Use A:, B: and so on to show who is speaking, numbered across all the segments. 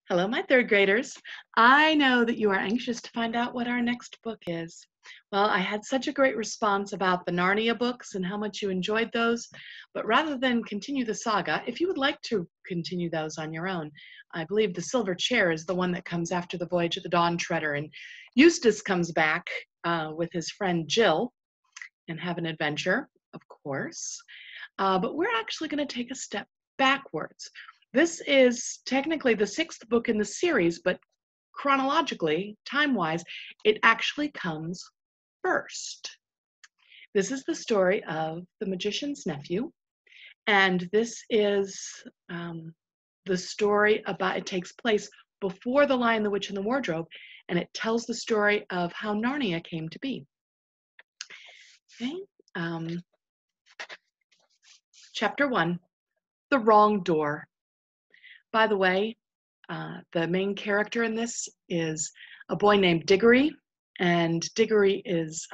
A: Hello, my third graders. I know that you are anxious to find out what our next book is. Well, I had such a great response about the Narnia books and how much you enjoyed those, but rather than continue the saga, if you would like to continue those on your own, I believe the Silver Chair is the one that comes after the Voyage of the Dawn Treader, and Eustace comes back with his friend Jill and have an adventure, of course. But we're actually going to take a step backwards. This is technically the sixth book in the series, but chronologically, time-wise, it actually comes first. This is the story of the magician's nephew, and this is the story about, it takes place before The Lion, the Witch, and the Wardrobe, and it tells the story of how Narnia came to be. Okay. Chapter 1, The Wrong Door. By the way, the main character in this is a boy named Diggory, and Diggory is,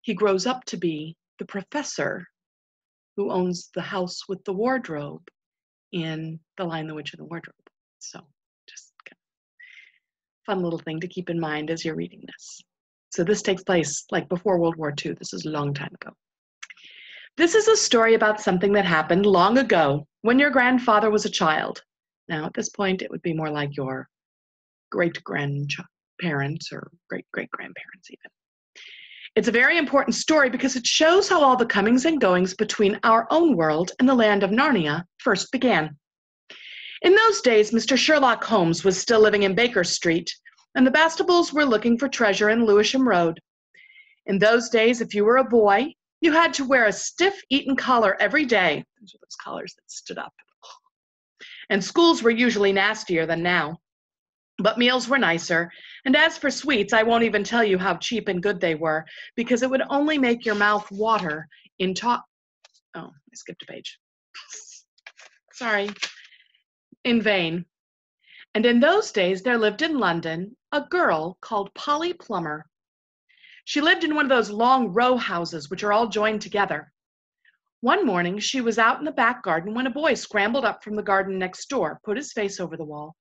A: he grows up to be the professor who owns the house with the wardrobe in The Lion, the Witch, and the Wardrobe. So just kind of fun little thing to keep in mind as you're reading this. So this takes place like before World War II. This is a long time ago. This is a story about something that happened long ago when your grandfather was a child. Now, at this point, it would be more like your great-grandparents or great-great-grandparents even. It's a very important story because it shows how all the comings and goings between our own world and the land of Narnia first began. In those days, Mr. Sherlock Holmes was still living in Baker Street, and the Bastables were looking for treasure in Lewisham Road. In those days, if you were a boy, you had to wear a stiff Eton collar every day. Those were those collars that stood up. And schools were usually nastier than now. But meals were nicer, and as for sweets, I won't even tell you how cheap and good they were, because it would only make your mouth water in Oh, I skipped a page. Sorry. In vain. And in those days, there lived in London a girl called Polly Plummer. She lived in one of those long row houses which are all joined together. One morning, she was out in the back garden when a boy scrambled up from the garden next door, put his face over the wall.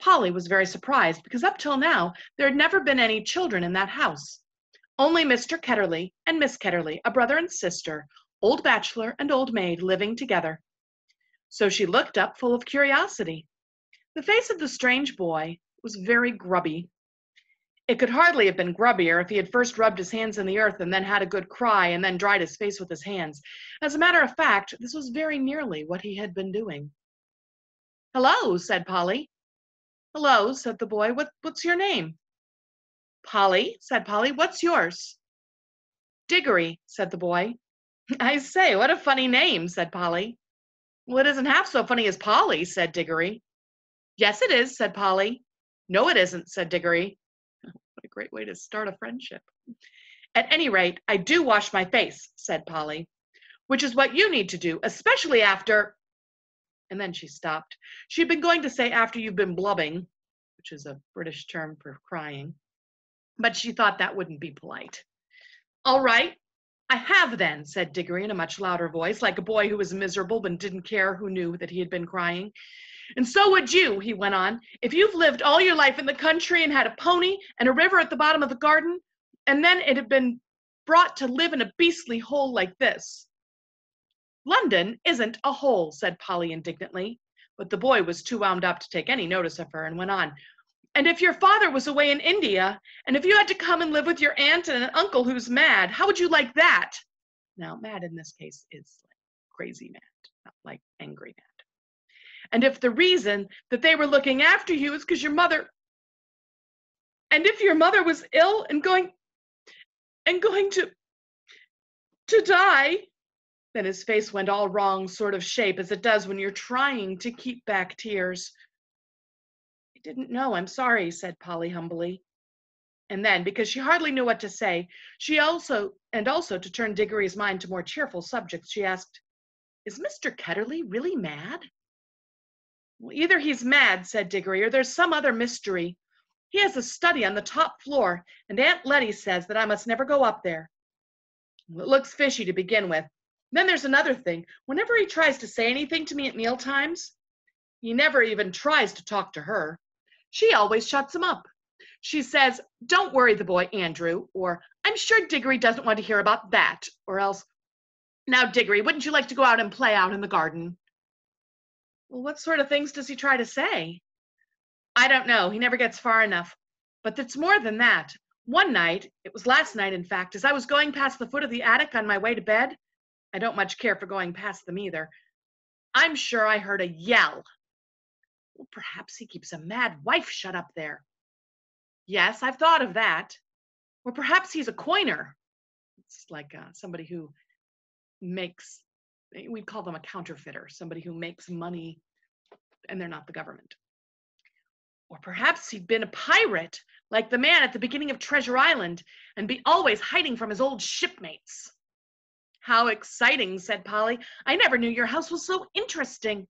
A: Polly was very surprised because up till now, there had never been any children in that house. Only Mr. Ketterley and Miss Ketterley, a brother and sister, old bachelor and old maid, living together. So she looked up full of curiosity. The face of the strange boy was very grubby. It could hardly have been grubbier if he had first rubbed his hands in the earth and then had a good cry and then dried his face with his hands. As a matter of fact, this was very nearly what he had been doing. "Hello," said Polly. "Hello," said the boy. What's your name?" "Polly," said Polly. "What's yours?" "Diggory," said the boy. "I say, what a funny name," said Polly. "Well, it isn't half so funny as Polly," said Diggory. "Yes, it is," said Polly. "No, it isn't," said Diggory. What a great way to start a friendship. "At any rate, I do wash my face," said Polly, "which is what you need to do, especially after—" And then she stopped. She'd been going to say after you've been blubbing, which is a British term for crying, but she thought that wouldn't be polite. "All right, I have then," said Diggory in a much louder voice, like a boy who was miserable but didn't care who knew that he had been crying. "And so would you," he went on, "if you've lived all your life in the country and had a pony and a river at the bottom of the garden, and then it had been brought to live in a beastly hole like this." "London isn't a hole," said Polly indignantly, but the boy was too wound up to take any notice of her and went on. "And if your father was away in India, and if you had to come and live with your aunt and an uncle who's mad, how would you like that?" Now, mad in this case is like crazy mad, not like angry mad. "And if the reason that they were looking after you is because your mother, and if your mother was ill and going to die," then his face went all wrong sort of shape, as it does when you're trying to keep back tears. "I didn't know, I'm sorry," said Polly humbly. And then, because she hardly knew what to say, she also to turn Diggory's mind to more cheerful subjects, she asked, "Is Mr. Ketterley really mad?" "Well, either he's mad," said Diggory, "or there's some other mystery. He has a study on the top floor, and Aunt Letty says that I must never go up there. Well, it looks fishy to begin with. Then there's another thing. Whenever he tries to say anything to me at meal times, He never even tries to talk to her. She always shuts him up. She says, "Don't worry the boy, Andrew," or "I'm sure Diggory doesn't want to hear about that," or else, "Now, Diggory, wouldn't you like to go out and play out in the garden?" Well, what sort of things does he try to say? I don't know. He never gets far enough. But it's more than that. One night, it was last night, in fact, as I was going past the foot of the attic on my way to bed, I don't much care for going past them either, I'm sure I heard a yell. Well, perhaps he keeps a mad wife shut up there. Yes, I've thought of that. Or perhaps he's a coiner. It's like somebody who makes, we'd call them a counterfeiter, somebody who makes money and they're not the government. Or perhaps he'd been a pirate, like the man at the beginning of Treasure Island, and be always hiding from his old shipmates. How exciting, said Polly. I never knew your house was so interesting.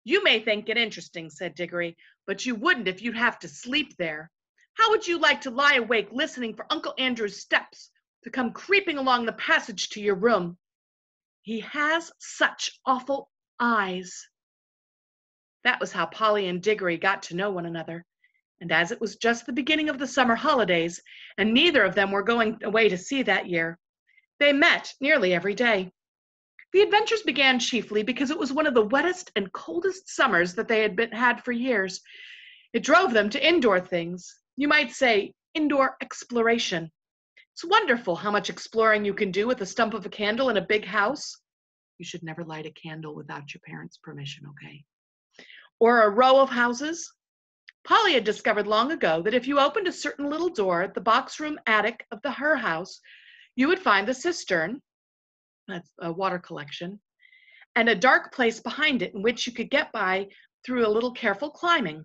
A: You may think it interesting, said Diggory, but you wouldn't if you'd have to sleep there. How would you like to lie awake listening for Uncle Andrew's steps to come creeping along the passage to your room? He has such awful eyes. That was how Polly and Diggory got to know one another. And as it was just the beginning of the summer holidays, and neither of them were going away to sea that year, they met nearly every day. The adventures began chiefly because it was one of the wettest and coldest summers that they had for years. It drove them to indoor things. You might say indoor exploration. It's wonderful how much exploring you can do with the stump of a candle in a big house. You should never light a candle without your parents' permission, okay? Or a row of houses. Polly had discovered long ago that if you opened a certain little door at the box room attic of her house, you would find the cistern, that's a water collection, and a dark place behind it in which you could get by through a little careful climbing.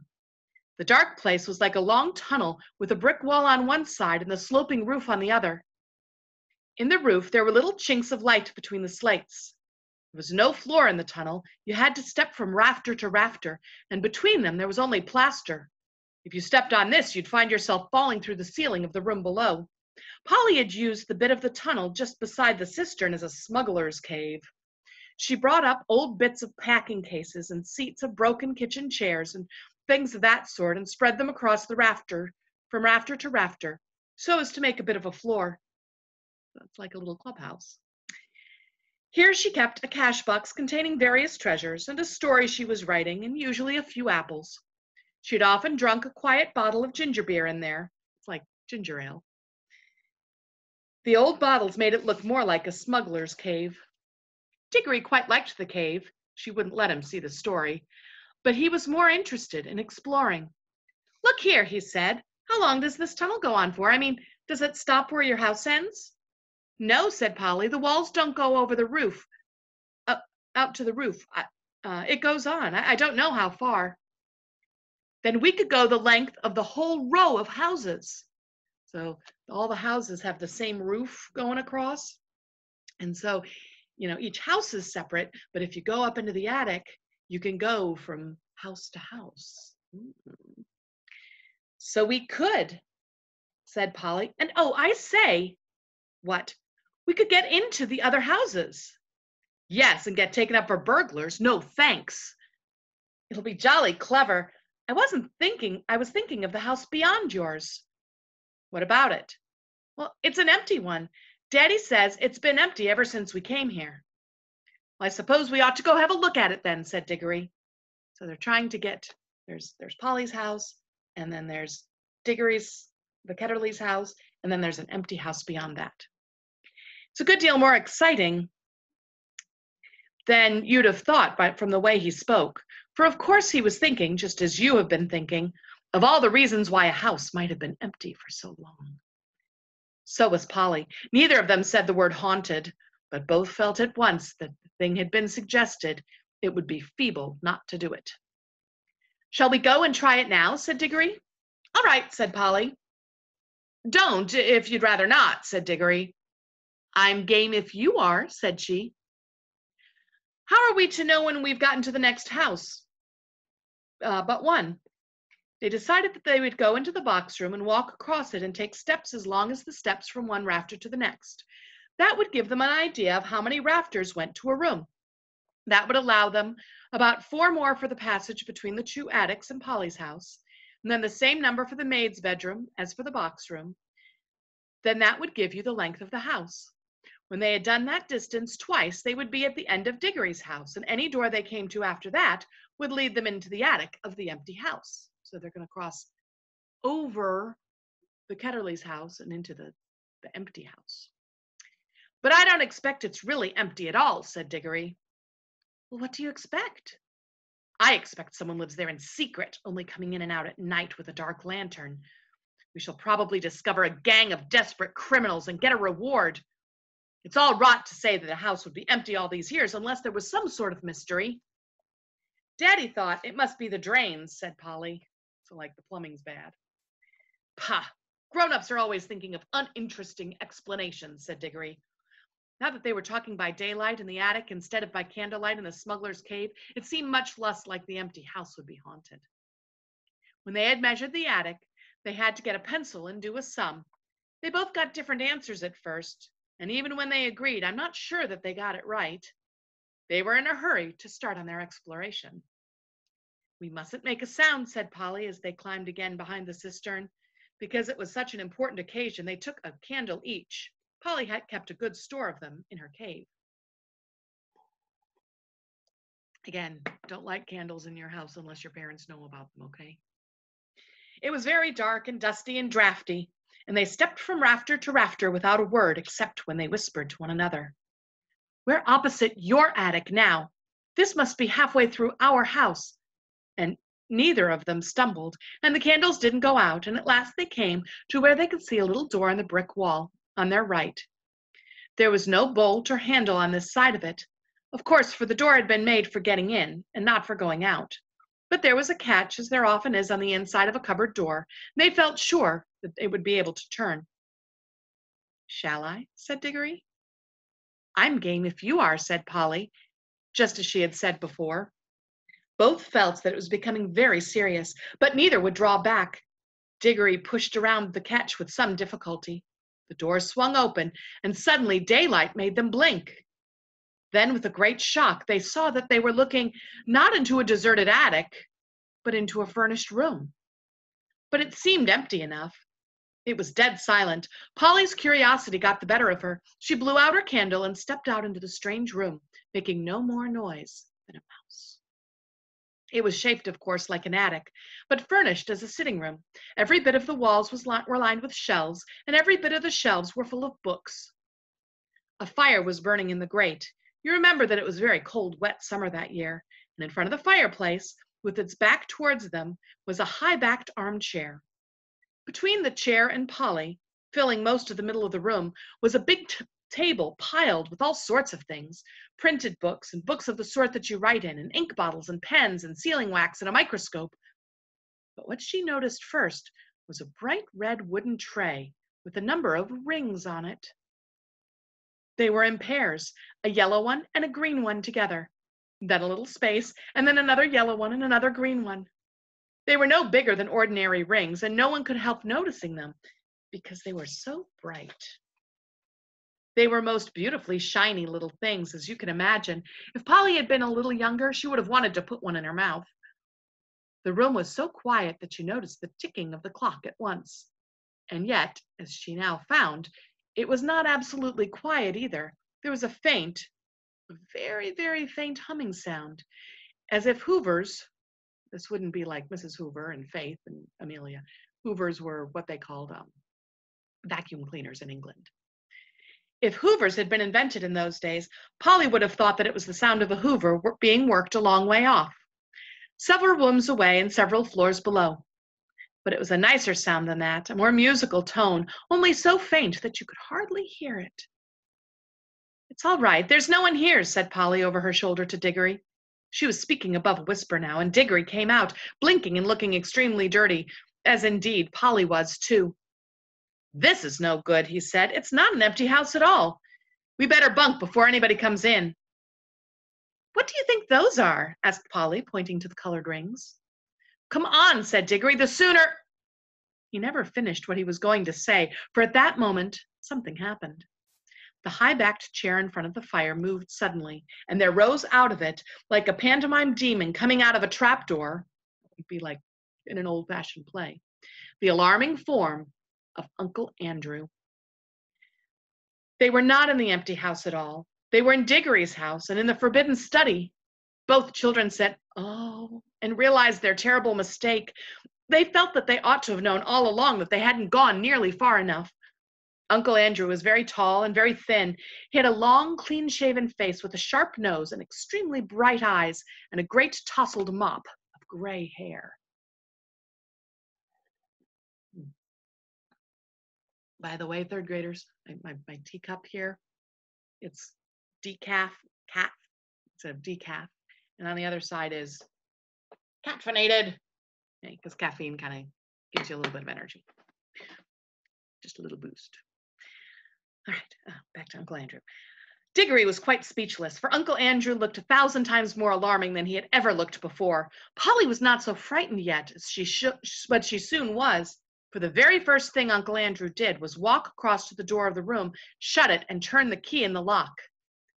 A: The dark place was like a long tunnel with a brick wall on one side and the sloping roof on the other. In the roof, there were little chinks of light between the slates. There was no floor in the tunnel. You had to step from rafter to rafter, and between them there was only plaster. If you stepped on this, you'd find yourself falling through the ceiling of the room below. Polly had used the bit of the tunnel just beside the cistern as a smuggler's cave. She brought up old bits of packing cases and seats of broken kitchen chairs and things of that sort and spread them across the rafter, from rafter to rafter, so as to make a bit of a floor. That's like a little clubhouse. Here she kept a cash box containing various treasures and a story she was writing, and usually a few apples. She'd often drunk a quiet bottle of ginger beer in there. It's like ginger ale. The old bottles made it look more like a smuggler's cave. Diggory quite liked the cave. She wouldn't let him see the story, but he was more interested in exploring. Look here, he said. How long does this tunnel go on for? I mean, does it stop where your house ends? No, said Polly. The walls don't go over the roof, out to the roof. It goes on. I don't know how far. Then we could go the length of the whole row of houses. So all the houses have the same roof going across. And so, each house is separate, but if you go up into the attic, you can go from house to house. So we could, said Polly. And oh, I say, what? We could get into the other houses. Yes, and get taken up for burglars. No, thanks. It'll be jolly clever. I was thinking of the house beyond yours. What about it? Well, it's an empty one. Daddy says it's been empty ever since we came here. Well, I suppose we ought to go have a look at it then, said Diggory. So they're trying to get, there's Polly's house, and then there's Diggory's, the Ketterleys' house, and then there's an empty house beyond that. It's a good deal more exciting than you'd have thought from the way he spoke. For of course he was thinking, just as you have been thinking, of all the reasons why a house might have been empty for so long. So was Polly. Neither of them said the word haunted, but both felt at once that the thing had been suggested. It would be feeble not to do it. Shall we go and try it now? Said Diggory. All right, said Polly. Don't, if you'd rather not, said Diggory. I'm game if you are, said she. How are we to know when we've gotten to the next house? But one. They decided that they would go into the box room and walk across it and take steps as long as the steps from one rafter to the next. That would give them an idea of how many rafters went to a room. That would allow them about 4 more for the passage between the 2 attics and Polly's house, and then the same number for the maid's bedroom as for the box room. Then that would give you the length of the house. When they had done that distance twice, they would be at the end of Diggory's house, and any door they came to after that would lead them into the attic of the empty house. So they're going to cross over the Ketterleys' house and into the empty house. But I don't expect it's really empty at all, said Diggory. Well, what do you expect? I expect someone lives there in secret, only coming in and out at night with a dark lantern. We shall probably discover a gang of desperate criminals and get a reward. It's all rot to say that the house would be empty all these years unless there was some sort of mystery. Daddy thought it must be the drains, said Polly. So like the plumbing's bad. Pah! Grown-ups are always thinking of uninteresting explanations, said Diggory. Now that they were talking by daylight in the attic instead of by candlelight in the smuggler's cave, it seemed much less like the empty house would be haunted. When they had measured the attic, they had to get a pencil and do a sum. They both got different answers at first, and even when they agreed, I'm not sure that they got it right. They were in a hurry to start on their exploration. We mustn't make a sound, said Polly as they climbed again behind the cistern. Because it was such an important occasion, they took a candle each. Polly had kept a good store of them in her cave. Again, don't light candles in your house unless your parents know about them, okay? It was very dark and dusty and drafty, and they stepped from rafter to rafter without a word except when they whispered to one another. We're opposite your attic now. This must be halfway through our house. And neither of them stumbled, and the candles didn't go out, and at last they came to where they could see a little door in the brick wall on their right. There was no bolt or handle on this side of it, of course, for the door had been made for getting in and not for going out. But there was a catch, as there often is on the inside of a cupboard door, and they felt sure that they would be able to turn. Shall I? Said Diggory. I'm game if you are, said Polly, just as she had said before. Both felt that it was becoming very serious, but neither would draw back. Diggory pushed around the catch with some difficulty. The door swung open, and suddenly daylight made them blink. Then, with a great shock, they saw that they were looking not into a deserted attic, but into a furnished room. But it seemed empty enough. It was dead silent. Polly's curiosity got the better of her. She blew out her candle and stepped out into the strange room, making no more noise than a mouse. It was shaped, of course, like an attic, but furnished as a sitting room. Every bit of the walls were lined with shelves, and every bit of the shelves were full of books. A fire was burning in the grate. You remember that it was very cold, wet summer that year, and in front of the fireplace, with its back towards them, was a high-backed armchair. Between the chair and Polly, filling most of the middle of the room, was a big table piled with all sorts of things, printed books and books of the sort that you write in, and ink bottles and pens and sealing wax and a microscope. But what she noticed first was a bright red wooden tray with a number of rings on it. They were in pairs, a yellow one and a green one together, then a little space, and then another yellow one and another green one. They were no bigger than ordinary rings, and no one could help noticing them because they were so bright. They were most beautifully shiny little things, as you can imagine. If Polly had been a little younger, she would have wanted to put one in her mouth. The room was so quiet that you noticed the ticking of the clock at once. And yet, as she now found, it was not absolutely quiet either. There was a faint, very, very faint humming sound, as if Hoovers, this wouldn't be like Mrs. Hoover and Faith and Amelia. Hoovers were what they called vacuum cleaners in England. If Hoovers had been invented in those days, Polly would have thought that it was the sound of a Hoover being worked a long way off, several rooms away and several floors below. But it was a nicer sound than that, a more musical tone, only so faint that you could hardly hear it. It's all right, there's no one here, said Polly over her shoulder to Diggory. She was speaking above a whisper now, and Diggory came out, blinking and looking extremely dirty, as indeed Polly was too. This is no good, he said. It's not an empty house at all. We better bunk before anybody comes in. What do you think those are? Asked Polly, pointing to the colored rings. Come on, said Diggory, the sooner. He never finished what he was going to say, for at that moment, something happened. The high-backed chair in front of the fire moved suddenly, and there rose out of it, like a pantomime demon coming out of a trapdoor, it would be like in an old-fashioned play, the alarming form of Uncle Andrew. They were not in the empty house at all. They were in Diggory's house and in the forbidden study. Both children said, "Oh," and realized their terrible mistake. They felt that they ought to have known all along that they hadn't gone nearly far enough. Uncle Andrew was very tall and very thin. He had a long, clean-shaven face with a sharp nose and extremely bright eyes and a great tousled mop of gray hair. By the way, third graders, my teacup here, it's decaf, cat, it's a decaf. And on the other side is caffeinated, because caffeine kind of gives you a little bit of energy. Just a little boost. All right, back to Uncle Andrew. Diggory was quite speechless, for Uncle Andrew looked 1,000 times more alarming than he had ever looked before. Polly was not so frightened yet, but she soon was, for the very first thing Uncle Andrew did was walk across to the door of the room, shut it, and turn the key in the lock.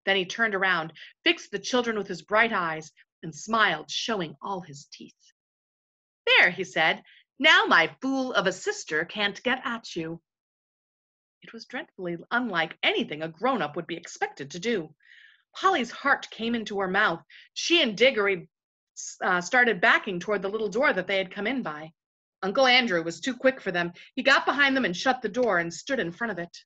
A: Then he turned around, fixed the children with his bright eyes, and smiled, showing all his teeth. "There," he said, "now my fool of a sister can't get at you." It was dreadfully unlike anything a grown-up would be expected to do. Polly's heart came into her mouth. She and Diggory started backing toward the little door that they had come in by. Uncle Andrew was too quick for them. He got behind them and shut the door and stood in front of it.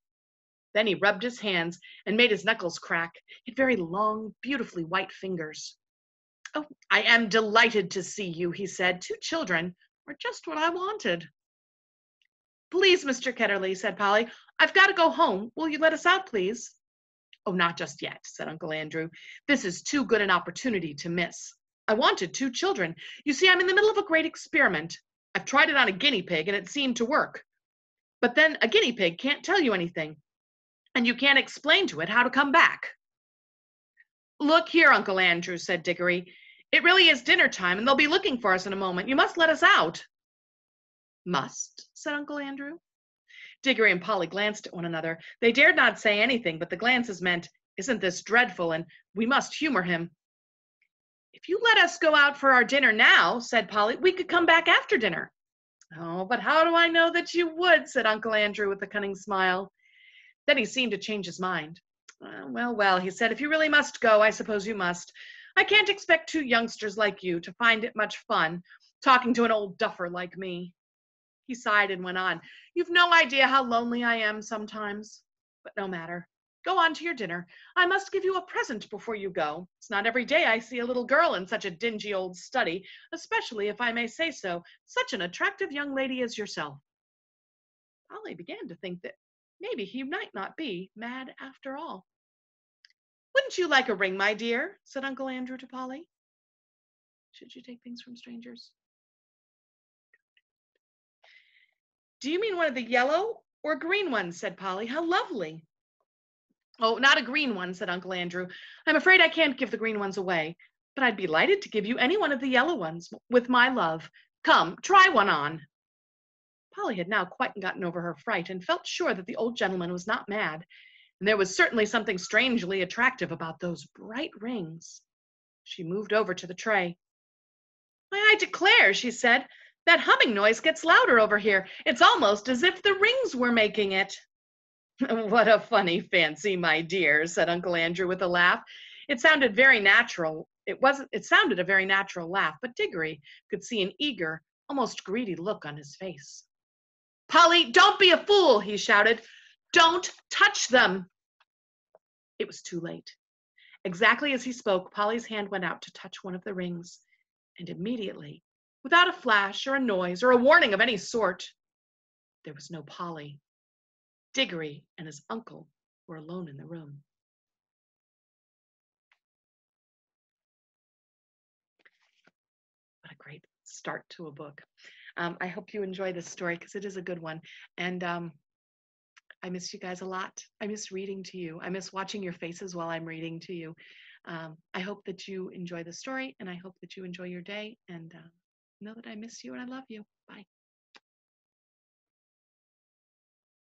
A: Then he rubbed his hands and made his knuckles crack. He had very long, beautifully white fingers. "Oh, I am delighted to see you," he said. "Two children are just what I wanted." "Please, Mr. Ketterly," said Polly, "I've got to go home. Will you let us out, please?" "Oh, not just yet," said Uncle Andrew. "This is too good an opportunity to miss. I wanted two children. You see, I'm in the middle of a great experiment. I've tried it on a guinea pig, and it seemed to work. But then a guinea pig can't tell you anything, and you can't explain to it how to come back." "Look here, Uncle Andrew," said Diggory. "It really is dinner time, and they'll be looking for us in a moment. You must let us out." "Must?" said Uncle Andrew. Diggory and Polly glanced at one another. They dared not say anything, but the glances meant, "Isn't this dreadful?" and "We must humor him." "If you let us go out for our dinner now," said Polly, "we could come back after dinner." "Oh, but how do I know that you would?" said Uncle Andrew with a cunning smile. Then he seemed to change his mind. Well, well," he said, "if you really must go, I suppose you must. I can't expect two youngsters like you to find it much fun, talking to an old duffer like me." He sighed and went on. "You've no idea how lonely I am sometimes. But no matter. Go on to your dinner. I must give you a present before you go. It's not every day I see a little girl in such a dingy old study, especially, if I may say so, such an attractive young lady as yourself." Polly began to think that maybe he might not be mad after all. "Wouldn't you like a ring, my dear?" said Uncle Andrew to Polly. Should you take things from strangers? "Do you mean one of the yellow or green ones?" said Polly. "How lovely." "Oh, not a green one," said Uncle Andrew. "I'm afraid I can't give the green ones away, but I'd be delighted to give you any one of the yellow ones, with my love. Come, try one on." Polly had now quite gotten over her fright and felt sure that the old gentleman was not mad, and there was certainly something strangely attractive about those bright rings. She moved over to the tray. "Why, I declare," she said, "that humming noise gets louder over here. It's almost as if the rings were making it." "What a funny fancy, my dear," said Uncle Andrew with a laugh. It sounded very natural. It sounded a very natural laugh, but Diggory could see an eager, almost greedy look on his face. "Polly, don't be a fool," he shouted. "Don't touch them." It was too late. Exactly as he spoke, Polly's hand went out to touch one of the rings, and immediately, without a flash or a noise or a warning of any sort, there was no Polly. Diggory and his uncle were alone in the room. What a great start to a book. I hope you enjoy this story because it is a good one. And I miss you guys a lot. I miss reading to you. I miss watching your faces while I'm reading to you. I hope that you enjoy the story, and I hope that you enjoy your day, and know that I miss you and I love you. Bye.